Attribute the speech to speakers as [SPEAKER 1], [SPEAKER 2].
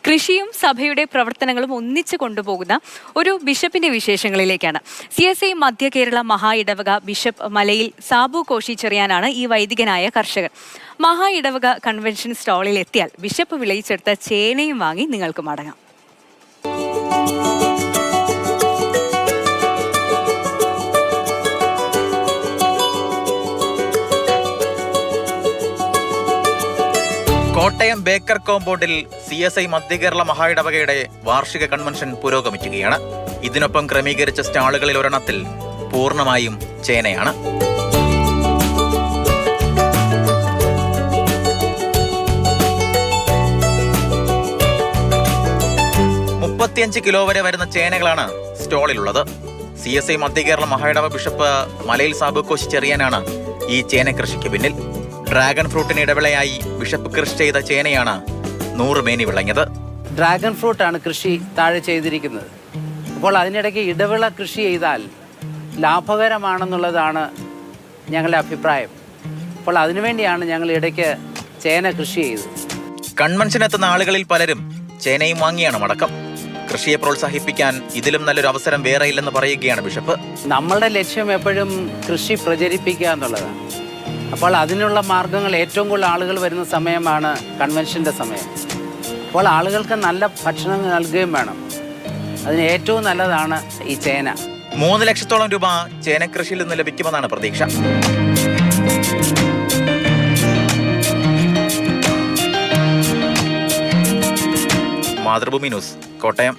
[SPEAKER 1] കൃഷിയും സഭയുടെ പ്രവർത്തനങ്ങളും ഒന്നിച്ചു കൊണ്ടുപോകുന്ന ഒരു ബിഷപ്പിന്റെ വിശേഷങ്ങളിലേക്കാണ്. CSI മധ്യ കേരള മഹാ ഇടവക ബിഷപ്പ് മലയിൽ സാബു കോശി ചെറിയാനാണ് ഈ വൈദികനായ കർഷകൻ. മഹാ ഇടവക കൺവെൻഷൻ സ്റ്റാളിൽ എത്തിയാൽ ബിഷപ്പ് വിളയിച്ചെടുത്ത ചേനയും വാങ്ങി നിങ്ങൾക്ക് മടങ്ങാം.
[SPEAKER 2] കോട്ടയം ബേക്കർ കോമ്പൗണ്ടിൽ CSI മധ്യ കേരള മഹാ ഇടവകയുടെ വാർഷിക കൺവെൻഷൻ പുരോഗമിക്കുകയാണ്. ഇതിനൊപ്പം ക്രമീകരിച്ച സ്റ്റാളുകളിൽ ഒരെണ്ണത്തിൽ പൂർണ്ണമായും ചേനയാണ്. 35 കിലോ വരെ വരുന്ന ചേനകളാണ് സ്റ്റോളിലുള്ളത്. CSI മധ്യ കേരള മഹാ ഇടവക ബിഷപ്പ് മലയിൽ സാബു കോശി ചെറിയാനാണ് ഈ ചേന കൃഷിക്ക് പിന്നിൽ. ഡ്രാഗൺ ഫ്രൂട്ടിന് ഇടവിളയായി ബിഷപ്പ് കൃഷി ചെയ്ത ചേനയാണ് 100 മേനി വിളഞ്ഞത്.
[SPEAKER 3] ഡ്രാഗൺ ഫ്രൂട്ടാണ് കൃഷി താഴെ ചെയ്തിരിക്കുന്നത്. അപ്പോൾ അതിനിടയ്ക്ക് ഇടവിള കൃഷി ചെയ്താൽ ലാഭകരമാണെന്നുള്ളതാണ് ഞങ്ങളുടെ അഭിപ്രായം. അപ്പോൾ അതിനുവേണ്ടിയാണ് ഞങ്ങൾ ഇടയ്ക്ക് ചേന കൃഷി ചെയ്തത്.
[SPEAKER 2] കൺവെൻഷനെത്തുന്ന ആളുകളിൽ പലരും ചേനയും വാങ്ങിയാണ് മടക്കം. കൃഷിയെ പ്രോത്സാഹിപ്പിക്കാൻ ഇതിലും നല്ലൊരു അവസരം വേറെയില്ലെന്ന് പറയുകയാണ് ബിഷപ്പ്.
[SPEAKER 3] നമ്മളുടെ ലക്ഷ്യം എപ്പോഴും കൃഷി പ്രചരിപ്പിക്കുക എന്നുള്ളതാണ്. അപ്പോൾ അതിനുള്ള മാർഗങ്ങൾ ഏറ്റവും കൂടുതൽ ആളുകൾ വരുന്ന സമയമാണ് കൺവെൻഷൻ്റെ സമയം. അപ്പോൾ ആളുകൾക്ക് നല്ല ഭക്ഷണം നൽകുകയും വേണം. അതിന് ഏറ്റവും നല്ലതാണ് ഈ ചേന.
[SPEAKER 2] 3 ലക്ഷത്തോളം രൂപ ചേനക്കൃഷിയിൽ നിന്ന് ലഭിക്കുമെന്നാണ് പ്രതീക്ഷ. മാതൃഭൂമി ന്യൂസ്, കോട്ടയം.